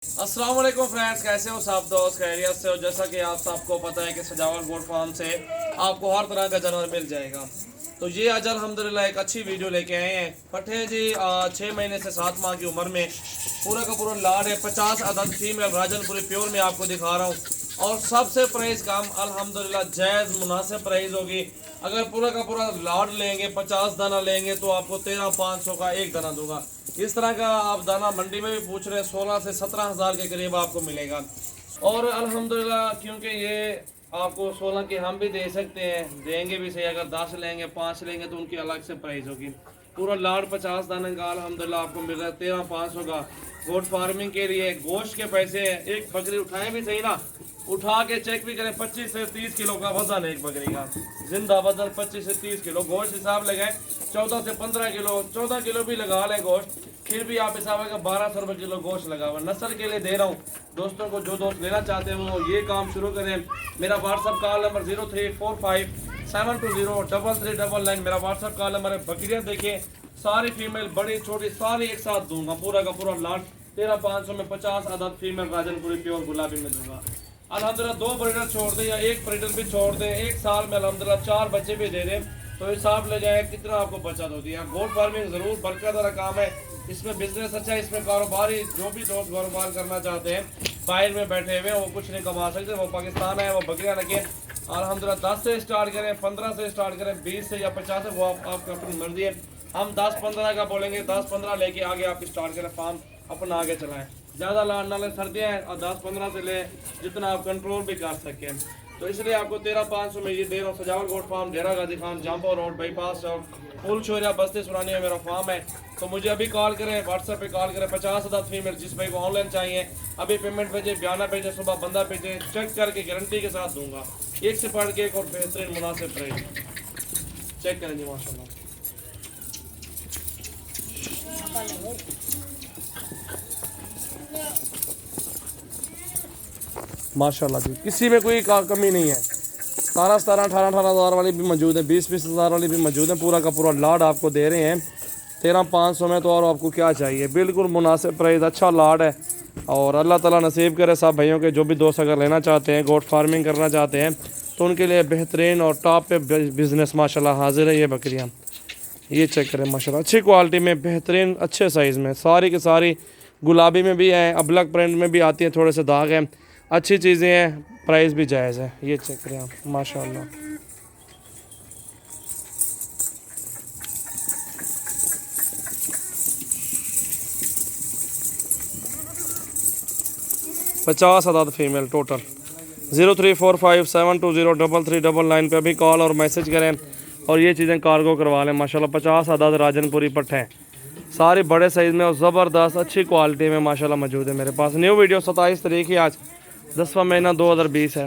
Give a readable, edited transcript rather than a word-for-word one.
अस्सलाम वालेकुम फ्रेंड्स, कैसे हो सब दोस्त? खैरियत से हो? जैसा कि आप सबको पता है कि सजावट गोट फार्म से आपको हर तरह का जानवर मिल जाएगा। तो ये आज अल्हम्दुलिल्लाह एक अच्छी वीडियो लेके आए हैं। पट्ठे जी 6 महीने से 7 माह की उम्र में पूरा का पूरा लाड है। 50 अदद फीमेल राजनपुरी प्योर में आपको दिखा रहा हूँ। और सबसे प्राइस कम अल्हम्दुलिल्लाह जायज़ मुनासिब प्राइस होगी। अगर पूरा का पूरा लाड लेंगे 50 दाना लेंगे तो आपको 13,500 का एक दाना दूंगा। इस तरह का आप दाना मंडी में भी पूछ रहे हैं 16 से 17 हज़ार के करीब आपको मिलेगा। और अल्हम्दुलिल्लाह क्योंकि ये आपको 16 की हम भी दे सकते हैं, देंगे भी सही। अगर 10 लेंगे 5 लेंगे तो उनकी अलग से प्राइस होगी। पूरा लाड 50 दाने का अल्हम्दुलिल्लाह आपको मिल रहा है 13,500 का। गोट फार्मिंग के लिए गोश्त के पैसे हैं। एक बकरी उठाएं भी सही ना, उठा के चेक भी करें, 25 से 30 किलो का वजन है एक बकरी का। जिंदा वजन 25 से 30 किलो। गोश्त हिसाब लगाए 14 से 15 किलो, 14 किलो भी लगा लें गोश्त, फिर भी आप हिसाब है 1200 रुपये किलो गोश्त लगा हुआ। नस्ल के लिए दे रहा हूँ दोस्तों को, जो दोस्त लेना चाहते हैं वो ये काम शुरू करें। मेरा व्हाट्सअप कॉल नंबर 0345720399 मेरा व्हाट्सअप कॉल नंबर है। बकरियाँ देखिए सारी फीमेल बड़ी छोटी सारी एक साथ दूंगा। पूरा का पूरा लाट 13,500 में 50 अदद फीमेल राजनपुरी प्योर गुलाबी में दूंगा। अल्हम्दुलिल्लाह 2 ब्रीडर छोड़ दें या 1 ब्रीडर भी छोड़ दें, एक साल में अल्हम्दुलिल्लाह 4 बच्चे भी दे दें तो हिसाब ले जाए कितना आपको बचत होती है। गोट फार्मिंग ज़रूर बरकत वाला काम है, इसमें बिजनेस अच्छा है, इसमें कारोबारी जो भी दोस्त कारोबार करना चाहते हैं बाहर में बैठे हुए हैं वो कुछ नहीं कमा सकते। वो पाकिस्तान है, वो बकरियाँ रखें अल्हम्दुलिल्लाह 10 से स्टार्ट करें, 15 से स्टार्ट करें, 20 से या 50 से, वो आपकी अपनी मर्जी है। हम 10-15 का बोलेंगे, 10-15 लेके आगे आप स्टार्ट करें, फार्म अपना आगे चलाएं। ज़्यादा लाड ना लें, सर्दियाँ हैं, और 10-15 से ले जितना आप कंट्रोल भी कर सकें। तो इसलिए आपको 13,500 में ये दे रहा हूँ। सजावट गोट फार्म, डेरा गाजी खान, जाम्पो रोड, बाईपास चौक, फुल शोरिया बस्ती सुरानी में मेरा फार्म है। तो मुझे अभी कॉल करें, व्हाट्सएप पे कॉल करें। 50 अदद फीमेल जिस भाई को ऑनलाइन चाहिए अभी पेमेंट भेजें, बयाना भेजें, सुबह बंदा भेजें, चेक करके गारंटी के साथ दूंगा। एक से पढ़ के एक और बेहतरीन मुनासिब प्राइस। चेक करें जी माशाल्लाह। माशाल्लाह जी, किसी में कोई कमी नहीं है। 17 18 हज़ार वाली भी मौजूद है, 20 हज़ार वाली भी मौजूद है। पूरा का पूरा लाड आपको दे रहे हैं 13,500 में। तो और आपको क्या चाहिए, बिल्कुल मुनासिब प्राइस, अच्छा लाड है। और अल्लाह ताला नसीब करे सब भाइयों के, जो भी दोस्त अगर लेना चाहते हैं, गोट फार्मिंग करना चाहते हैं तो उनके लिए बेहतरीन और टॉप पे बिज़नेस माशाल्लाह हाजिर है। ये बकरियाँ ये चेक करें माशाल्लाह, अच्छी क्वालिटी में, बेहतरीन अच्छे साइज़ में, सारी की सारी गुलाबी में भी हैं, अबलक प्रिंट में भी आती हैं, थोड़े से दाग हैं, अच्छी चीज़ें हैं, प्राइस भी जायज़ है। ये चेक करें आप माशाल्लाह। पचास अदद फीमेल टोटल। 034572033399 पे अभी कॉल और मैसेज करें और ये चीज़ें कार्गो करवा लें। माशाल्लाह 50 अदद राजनपुरी पट्ठे हैं, सारे बड़े साइज़ में और ज़बरदस्त अच्छी क्वालिटी में माशाल्लाह मौजूद है मेरे पास। न्यू वीडियो 27 तारीख ही आज 10वां महीना 2020 है।